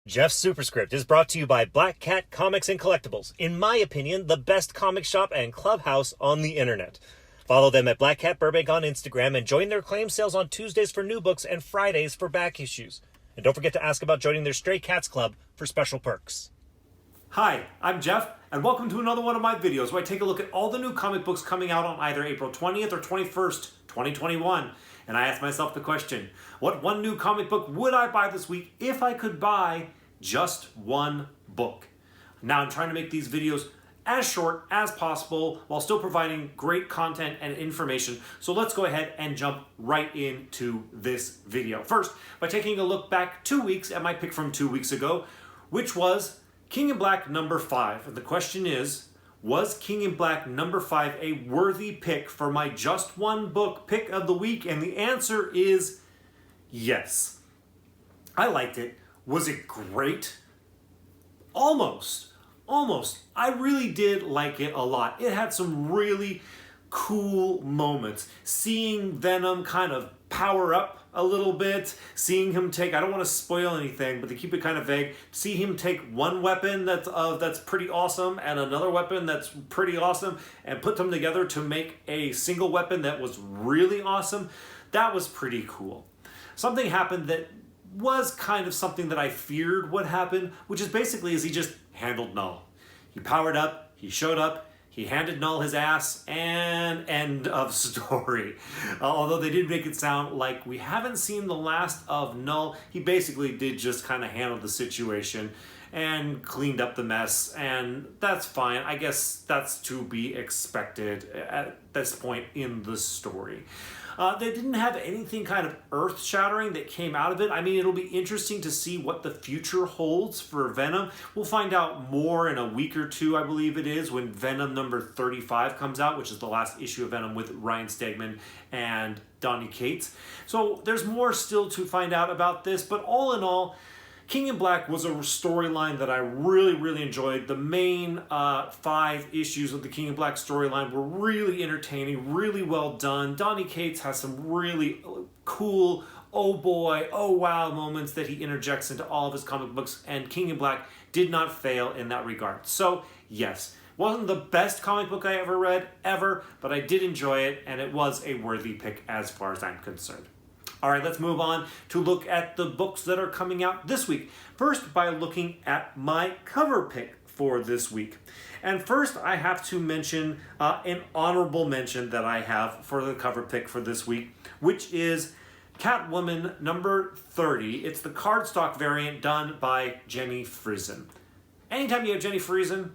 Jeff's Superscript is brought to you by Black Cat Comics and Collectibles, in my opinion, the best comic shop and clubhouse on the internet. Follow them at Black Cat Burbank on Instagram and join their claim sales on Tuesdays for new books and Fridays for back issues. And don't forget to ask about joining their Stray Cats Club for special perks. Hi, I'm Jeff, and welcome to another one of my videos where I take a look at all the new comic books coming out on either April 20th or 21st, 2021. And I ask myself the question, what one new comic book would I buy this week if I could buy just one book? Now I'm trying to make these videos as short as possible while still providing great content and information. So let's go ahead and jump right into this video. First, by taking a look back 2 weeks at my pick from 2 weeks ago, which was King in Black number 5. And the question is, was King in Black number 5 a worthy pick for my just one book pick of the week? And the answer is yes. I liked it. Was it great? Almost. I really did like it a lot. It had some really cool moments. Seeing Venom kind of power up a little bit, seeing him take, I don't want to spoil anything, but to keep it kind of vague, see him take one weapon that's pretty awesome and another weapon that's pretty awesome and put them together to make a single weapon that was really awesome. That was pretty cool. Something happened that was kind of something that I feared would happen, which is basically he just handled Null. He powered up, he showed up, he handed Null his ass, and end of story. Although they did make it sound like we haven't seen the last of Null, he basically did just kind of handle the situation and cleaned up the mess, and that's fine. I guess that's to be expected at this point in the story. They didn't have anything kind of earth-shattering that came out of it. I mean, it'll be interesting to see what the future holds for Venom. We'll find out more in a week or two, I believe it is, when Venom number 35 comes out, which is the last issue of Venom with Ryan Stegman and Donny Cates. So there's more still to find out about this, but all in all, King in Black was a storyline that I really enjoyed. The main 5 issues of the King in Black storyline were really entertaining, really well done. Donny Cates has some really cool, oh boy, oh wow moments that he interjects into all of his comic books, and King in Black did not fail in that regard. So yes, wasn't the best comic book I ever read, ever, but I did enjoy it, and it was a worthy pick as far as I'm concerned. All right, let's move on to look at the books that are coming out this week. First, by looking at my cover pick for this week. And first, I have to mention an honorable mention that I have for the cover pick for this week, which is Catwoman number 30. It's the cardstock variant done by Jenny Frison. Anytime you have Jenny Frison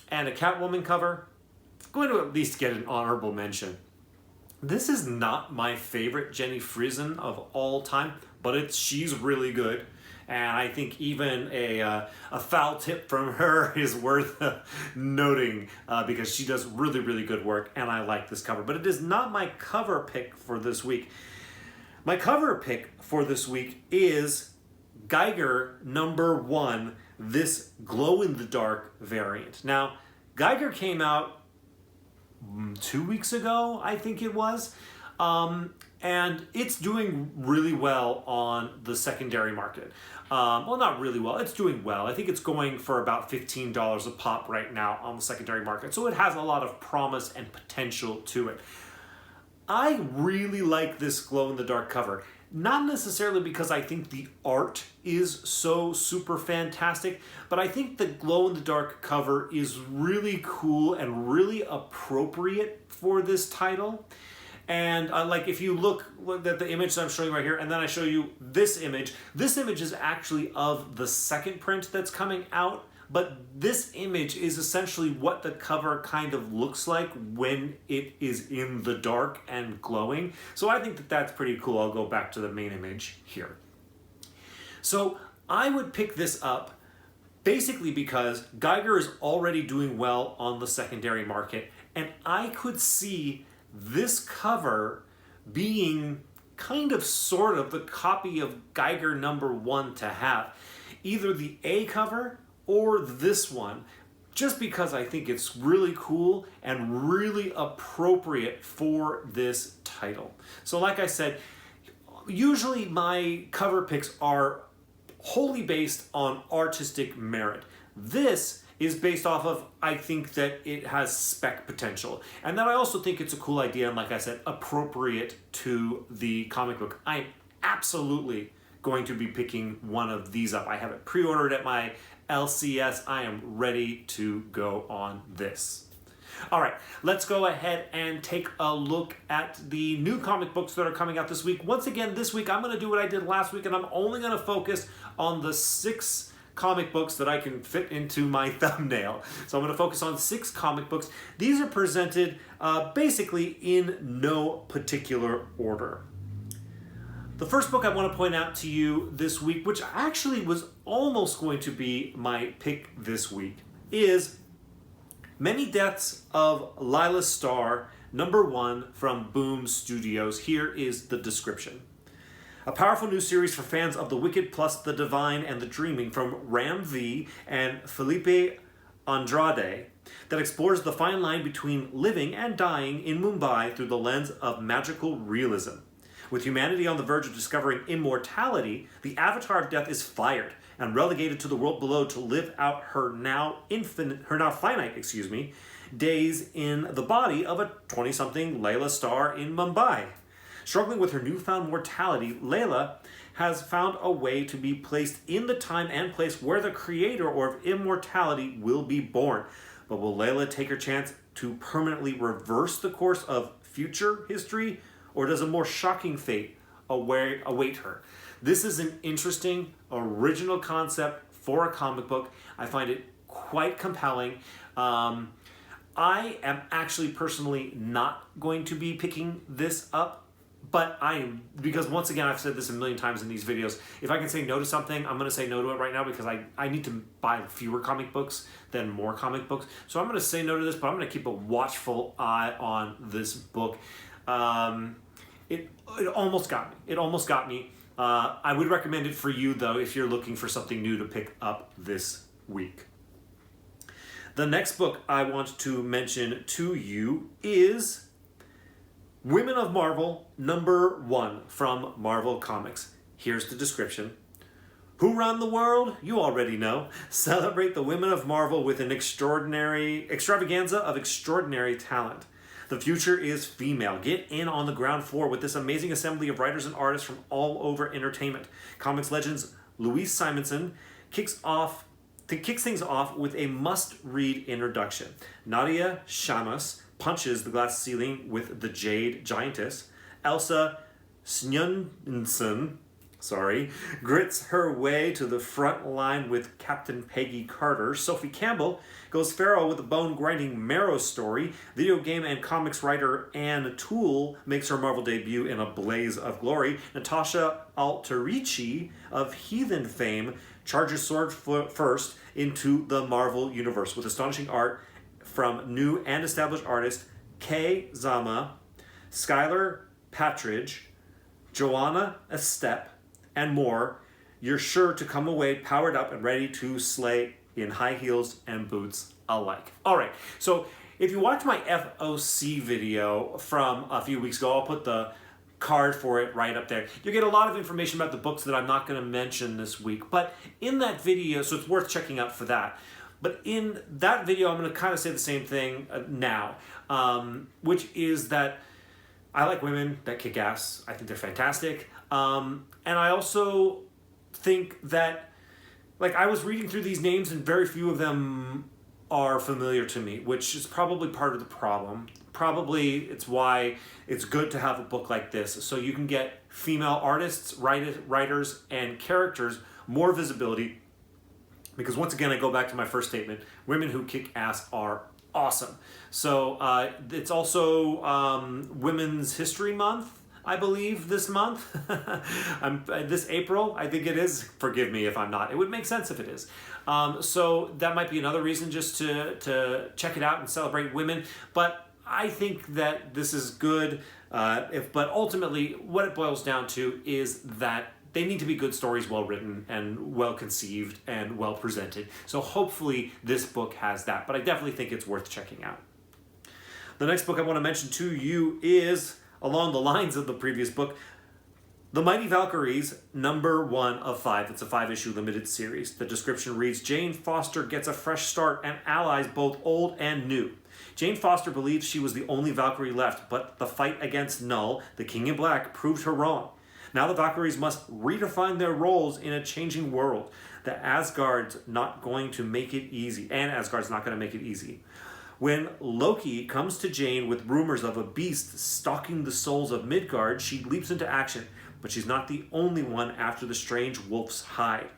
and a Catwoman cover, it's going to at least get an honorable mention. This is not my favorite Jenny Frison of all time, but she's really good. And I think even a foul tip from her is worth noting because she does really good work, and I like this cover. But it is not my cover pick for this week. My cover pick for this week is Geiger number 1, this glow-in-the-dark variant. Now, Geiger came out 2 weeks ago, I think it was, and it's doing really well on the secondary market. Well, not really well, it's doing well. I think it's going for about $15 a pop right now on the secondary market, so it has a lot of promise and potential to it. I really like this glow-in-the-dark cover. Not necessarily because I think the art is so super fantastic, but I think the glow-in-the-dark cover is really cool and really appropriate for this title. And like if you look at the image that I'm showing right here, and then I show you this image is actually of the second print that's coming out, but this image is essentially what the cover kind of looks like when it is in the dark and glowing. So I think that that's pretty cool. I'll go back to the main image here. So I would pick this up basically because Geiger is already doing well on the secondary market, and I could see this cover being kind of sort of the copy of Geiger number 1 to have. Either the A cover or this one, just because I think it's really cool and really appropriate for this title. So like I said, usually my cover picks are wholly based on artistic merit. This is based off of, I think that it has spec potential. And then I also think it's a cool idea and, like I said, appropriate to the comic book. I'm absolutely going to be picking one of these up. I have it pre-ordered at my LCS. I am ready to go on this. All right, let's go ahead and take a look at the new comic books that are coming out this week. Once again, this week I'm going to do what I did last week, and I'm only going to focus on the 6 comic books that I can fit into my thumbnail. So I'm going to focus on 6 comic books. These are presented basically in no particular order. The first book I want to point out to you this week, which actually was almost going to be my pick this week, is Many Deaths of Lila Starr, #1 from Boom Studios. Here is the description. A powerful new series for fans of the wicked plus the divine and the dreaming from Ram V and Felipe Andrade that explores the fine line between living and dying in Mumbai through the lens of magical realism. With humanity on the verge of discovering immortality, the avatar of death is fired and relegated to the world below to live out her now finite days in the body of a 20-something Layla Starr in Mumbai. Struggling with her newfound mortality, Layla has found a way to be placed in the time and place where the creator of immortality will be born. But will Layla take her chance to permanently reverse the course of future history, or does a more shocking fate await her? This is an interesting, original concept for a comic book. I find it quite compelling. I am actually personally not going to be picking this up, but because once again, I've said this a million times in these videos, if I can say no to something, I'm going to say no to it right now because I need to buy fewer comic books than more comic books. So I'm going to say no to this, but I'm going to keep a watchful eye on this book. It almost got me. It almost got me. I would recommend it for you, though, if you're looking for something new to pick up this week. The next book I want to mention to you is Women of Marvel, #1 from Marvel Comics. Here's the description. Who run the world? You already know. Celebrate the women of Marvel with an extravaganza of extraordinary talent. The future is female. Get in on the ground floor with this amazing assembly of writers and artists from all over entertainment. Comics legends Louise Simonson kicks things off with a must-read introduction. Nadia Shamas punches the glass ceiling with the Jade Giantess. Elsa Snjunsen grits her way to the front line with Captain Peggy Carter. Sophie Campbell goes feral with the bone-grinding Marrow story. Video game and comics writer Anne Toole makes her Marvel debut in a blaze of glory. Natasha Alterici of Heathen fame charges sword first into the Marvel universe with astonishing art from new and established artists Kay Zama, Skylar Patridge, Joanna Estep, and more. You're sure to come away powered up and ready to slay in high heels and boots alike. All right, so if you watch my FOC video from a few weeks ago, I'll put the card for it right up there. You get a lot of information about the books that I'm not going to mention this week, but in that video, so it's worth checking out for that. But in that video, I'm going to kind of say the same thing now, which is that I like women that kick ass. I think they're fantastic. And I also think that, like, I was reading through these names and very few of them are familiar to me, which is probably part of the problem. Probably it's why it's good to have a book like this, so you can get female artists, writers, and characters more visibility. Because once again, I go back to my first statement, women who kick ass are awesome. So it's also Women's History Month, I believe, this month. This April, I think it is. Forgive me if I'm not. It would make sense if it is. So that might be another reason just to check it out and celebrate women. But I think that this is good. But ultimately, what it boils down to is that they need to be good stories, well written and well conceived and well presented. So hopefully this book has that. But I definitely think it's worth checking out. The next book I want to mention to you is along the lines of the previous book, The Mighty Valkyries, #1 of 5. It's a 5-issue limited series. The description reads, Jane Foster gets a fresh start and allies both old and new. Jane Foster believes she was the only Valkyrie left, but the fight against Null, the King in Black, proved her wrong. Now the Valkyries must redefine their roles in a changing world. Asgard's not going to make it easy. When Loki comes to Jane with rumors of a beast stalking the souls of Midgard, she leaps into action. But she's not the only one after the strange wolf's hide.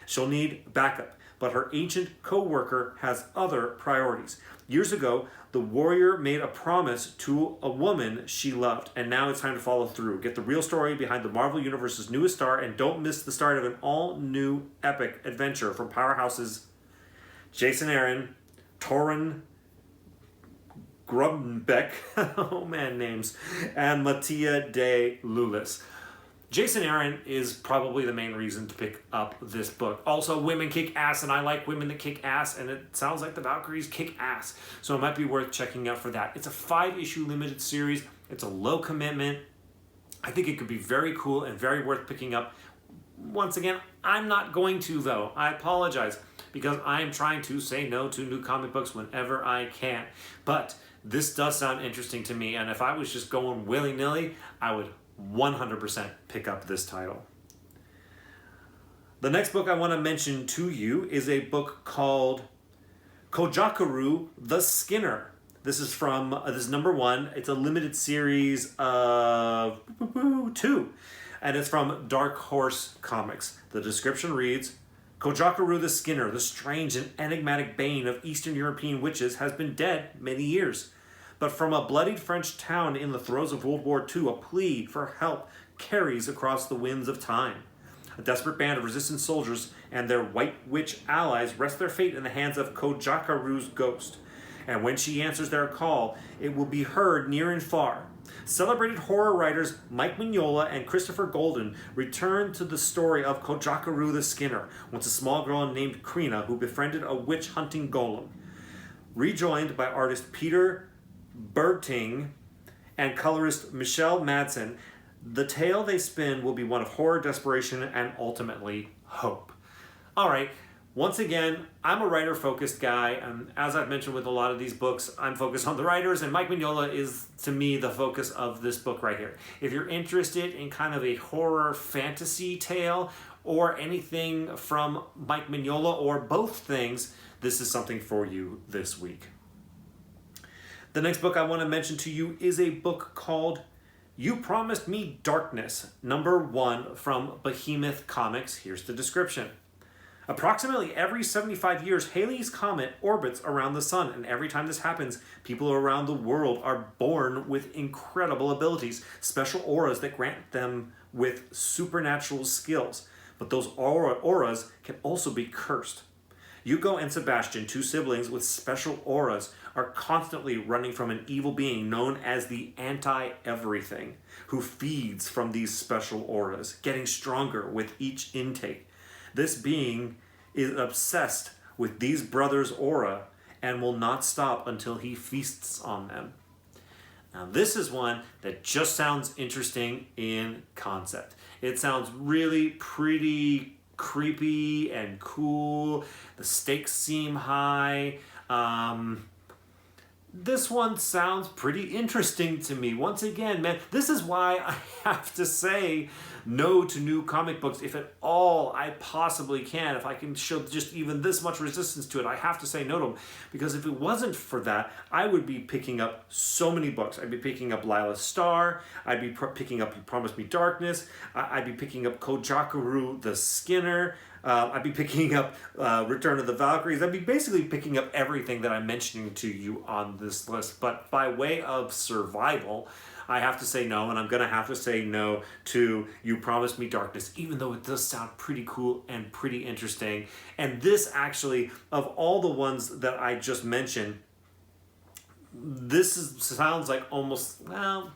She'll need backup, but her ancient co-worker has other priorities. Years ago, the warrior made a promise to a woman she loved, and now it's time to follow through. Get the real story behind the Marvel Universe's newest star, and don't miss the start of an all-new epic adventure from powerhouses Jason Aaron, Torun Grumbeck, names, and Mattia de Lulis. Jason Aaron is probably the main reason to pick up this book. Also, women kick ass, and I like women that kick ass, and it sounds like the Valkyries kick ass. So it might be worth checking out for that. It's a 5-issue limited series. It's a low commitment. I think it could be very cool and very worth picking up. Once again, I'm not going to, though. I apologize, because I am trying to say no to new comic books whenever I can. But this does sound interesting to me, and if I was just going willy-nilly, I would 100% pick up this title. The next book I want to mention to you is a book called Kojakuru The Skinner. This is from, this is #1. It's a limited series of 2. And it's from Dark Horse Comics. The description reads, Kojakuru the Skinner, the strange and enigmatic bane of Eastern European witches, has been dead many years. But from a bloodied French town in the throes of World War II, a plea for help carries across the winds of time. A desperate band of resistance soldiers and their white witch allies rest their fate in the hands of Kojakaru's ghost. And when she answers their call, it will be heard near and far. Celebrated horror writers Mike Mignola and Christopher Golden return to the story of Kojakuru the Skinner, once a small girl named Krina who befriended a witch-hunting golem. Rejoined by artist Peter Berting and colorist Michelle Madsen, the tale they spin will be one of horror, desperation, and ultimately hope. All right, once again, I'm a writer-focused guy, and as I've mentioned with a lot of these books, I'm focused on the writers, and Mike Mignola is, to me, the focus of this book right here. If you're interested in kind of a horror fantasy tale or anything from Mike Mignola or both things, this is something for you this week. The next book I want to mention to you is a book called You Promised Me Darkness, #1 from Behemoth Comics. Here's the description. Approximately every 75 years, Halley's Comet orbits around the sun, and every time this happens, people around the world are born with incredible abilities, special auras that grant them with supernatural skills. But those auras can also be cursed. Yuko and Sebastian, 2 siblings with special auras, are constantly running from an evil being known as the Anti-Everything, who feeds from these special auras, getting stronger with each intake. This being is obsessed with these brothers' aura and will not stop until he feasts on them. Now, this is one that just sounds interesting in concept. It sounds really pretty creepy and cool. The stakes seem high. This one sounds pretty interesting to me. Once again, man, this is why I have to say no to new comic books if at all I possibly can. If I can show just even this much resistance to it, I have to say no to them. Because if it wasn't for that, I would be picking up so many books. I'd be picking up Lila Starr. I'd be picking up You Promised Me Darkness. I'd be picking up Kojakuru The Skinner. I'd be picking up Return of the Valkyries. I'd be basically picking up everything that I'm mentioning to you on this list. But by way of survival, I have to say no, and I'm going to have to say no to You Promised Me Darkness, even though it does sound pretty cool and pretty interesting. And this actually, of all the ones that I just mentioned, sounds like almost, well,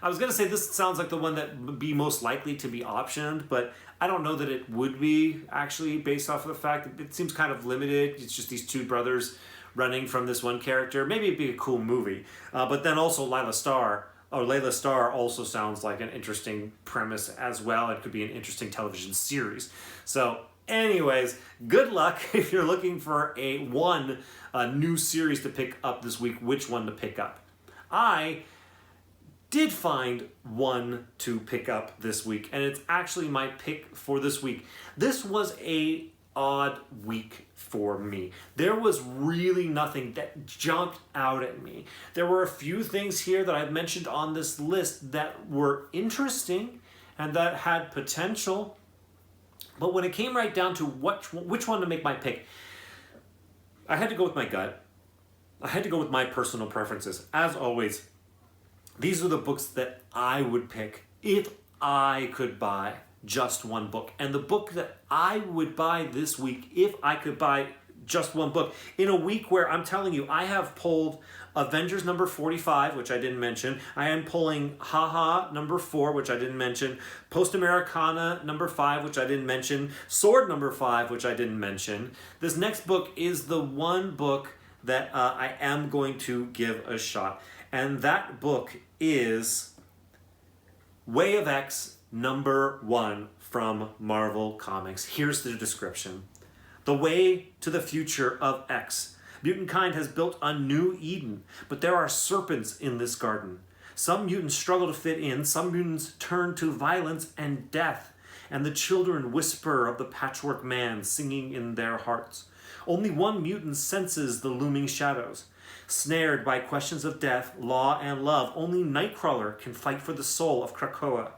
I was going to say this sounds like the one that would be most likely to be optioned, but I don't know that it would be, actually, based off of the fact that it seems kind of limited. It's just these 2 brothers running from this one character. Maybe it'd be a cool movie. But then also Lila Starr, or Layla Starr also sounds like an interesting premise as well. It could be an interesting television series. So anyways, good luck if you're looking for a new series to pick up this week, which one to pick up. I did find one to pick up this week, and it's actually my pick for this week. This was a odd week for me. There was really nothing that jumped out at me. There were a few things here that I've mentioned on this list that were interesting and that had potential, but when it came right down to which one to make my pick, I had to go with my gut. I had to go with my personal preferences. As always, these are the books that I would pick if I could buy just one book. And the book that I would buy this week, if I could buy just one book, in a week where I'm telling you, I have pulled Avengers number 45, which I didn't mention. I am pulling Haha number 4, which I didn't mention. Post Americana number 5, which I didn't mention. Sword number 5, which I didn't mention. This next book is the one book that I am going to give a shot. And that book is Way of X number 1 from Marvel Comics. Here's the description. The way to the future of X. Mutant kind has built a new Eden, but there are serpents in this garden. Some mutants struggle to fit in, some mutants turn to violence and death, and the children whisper of the patchwork man singing in their hearts. Only one mutant senses the looming shadows. Snared by questions of death, law, and love, only Nightcrawler can fight for the soul of Krakoa.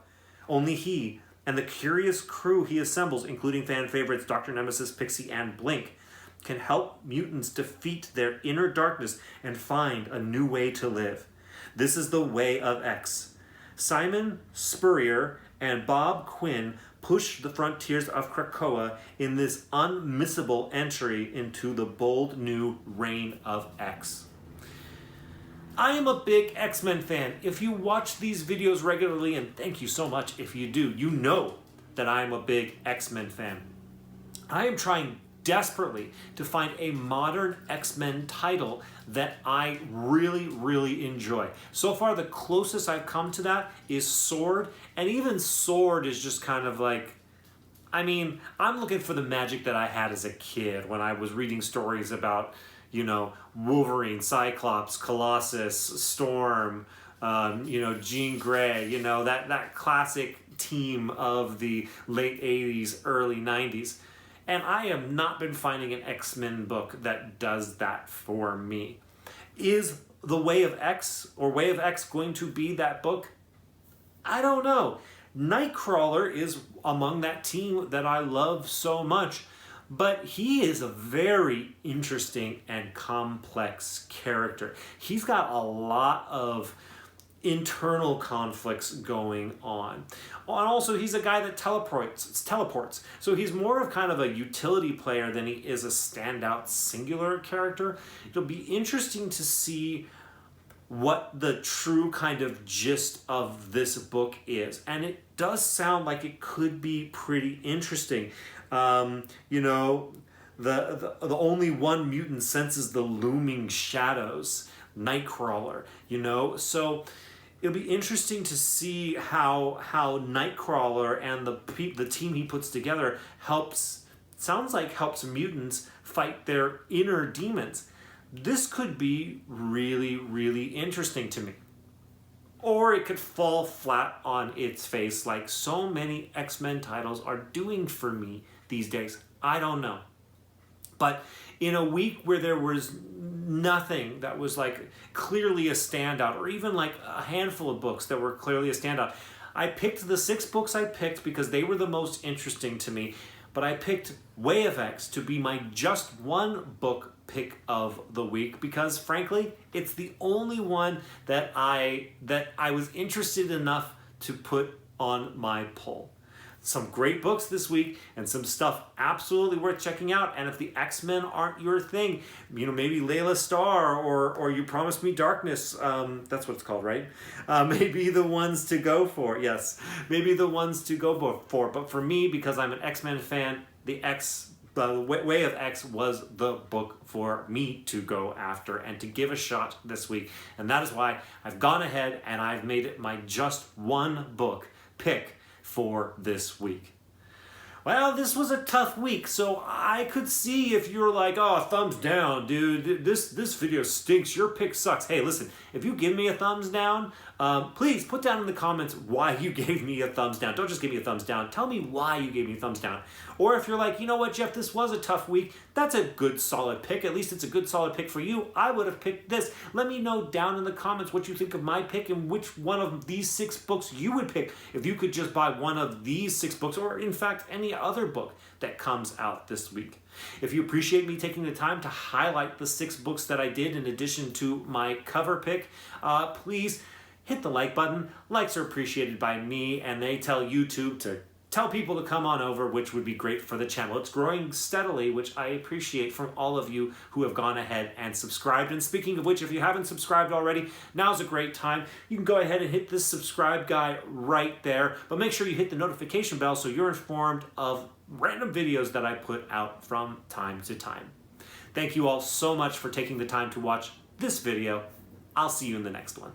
Only he and the curious crew he assembles, including fan favorites Dr. Nemesis, Pixie, and Blink, can help mutants defeat their inner darkness and find a new way to live. This is the Way of X. Simon Spurrier and Bob Quinn push the frontiers of Krakoa in this unmissable entry into the bold new reign of X. I am a big X-Men fan. If you watch these videos regularly, and thank you so much if you do, you know that I am a big X-Men fan. I am trying desperately to find a modern X-Men title that I really, really enjoy. So far, the closest I've come to that is Sword, and even Sword is just kind of like, I mean, I'm looking for the magic that I had as a kid when I was reading stories about, you know, Wolverine, Cyclops, Colossus, Storm, Jean Grey, that classic team of the late 80s, early 90s. And I have not been finding an X-Men book that does that for me. Is The Way of X or Way of X going to be that book? I don't know. Nightcrawler is among that team that I love so much, but he is a very interesting and complex character. He's got a lot of internal conflicts going on. And also, he's a guy that teleports. So he's more of kind of a utility player than he is a standout singular character. It'll be interesting to see what the true kind of gist of this book is. And it does sound like it could be pretty interesting. The only one mutant senses the looming shadows, Nightcrawler, so it'll be interesting to see how Nightcrawler and the team he puts together helps mutants fight their inner demons. This could be really, really interesting to me. Or it could fall flat on its face like so many X-Men titles are doing for me these days. I don't know. But in a week where there was nothing that was like clearly a standout, or even like a handful of books that were clearly a standout, I picked the 6 books I picked because they were the most interesting to me. But I picked Way of X to be my just one book pick of the week because, frankly, it's the only one that I was interested enough to put on my poll. Some great books this week and some stuff absolutely worth checking out. And if the X-Men aren't your thing, maybe Layla Starr or You Promised Me Darkness, that's what it's called, right? Maybe the ones to go for. Yes, maybe the ones to go for. But for me, because I'm an X-Men fan, the X The Way of X was the book for me to go after and to give a shot this week. And that is why I've gone ahead and I've made it my just one book pick for this week. Well, this was a tough week, so I could see if you're like, oh, thumbs down, dude, this video stinks, your pick sucks. Hey, listen, if you give me a thumbs down, please put down in the comments why you gave me a thumbs down. Don't just give me a thumbs down. Tell me why you gave me a thumbs down. Or if you're like, you know what, Jeff, this was a tough week, that's a good solid pick. At least it's a good solid pick for you. I would have picked this. Let me know down in the comments what you think of my pick and which one of these 6 books you would pick if you could just buy one of these 6 books, or in fact any other book that comes out this week. If you appreciate me taking the time to highlight the 6 books that I did in addition to my cover pick, please hit the like button. Likes are appreciated by me, and they tell YouTube to tell people to come on over, which would be great for the channel. It's growing steadily, which I appreciate from all of you who have gone ahead and subscribed. And speaking of which, if you haven't subscribed already, now's a great time. You can go ahead and hit this subscribe guy right there, but make sure you hit the notification bell so you're informed of random videos that I put out from time to time. Thank you all so much for taking the time to watch this video. I'll see you in the next one.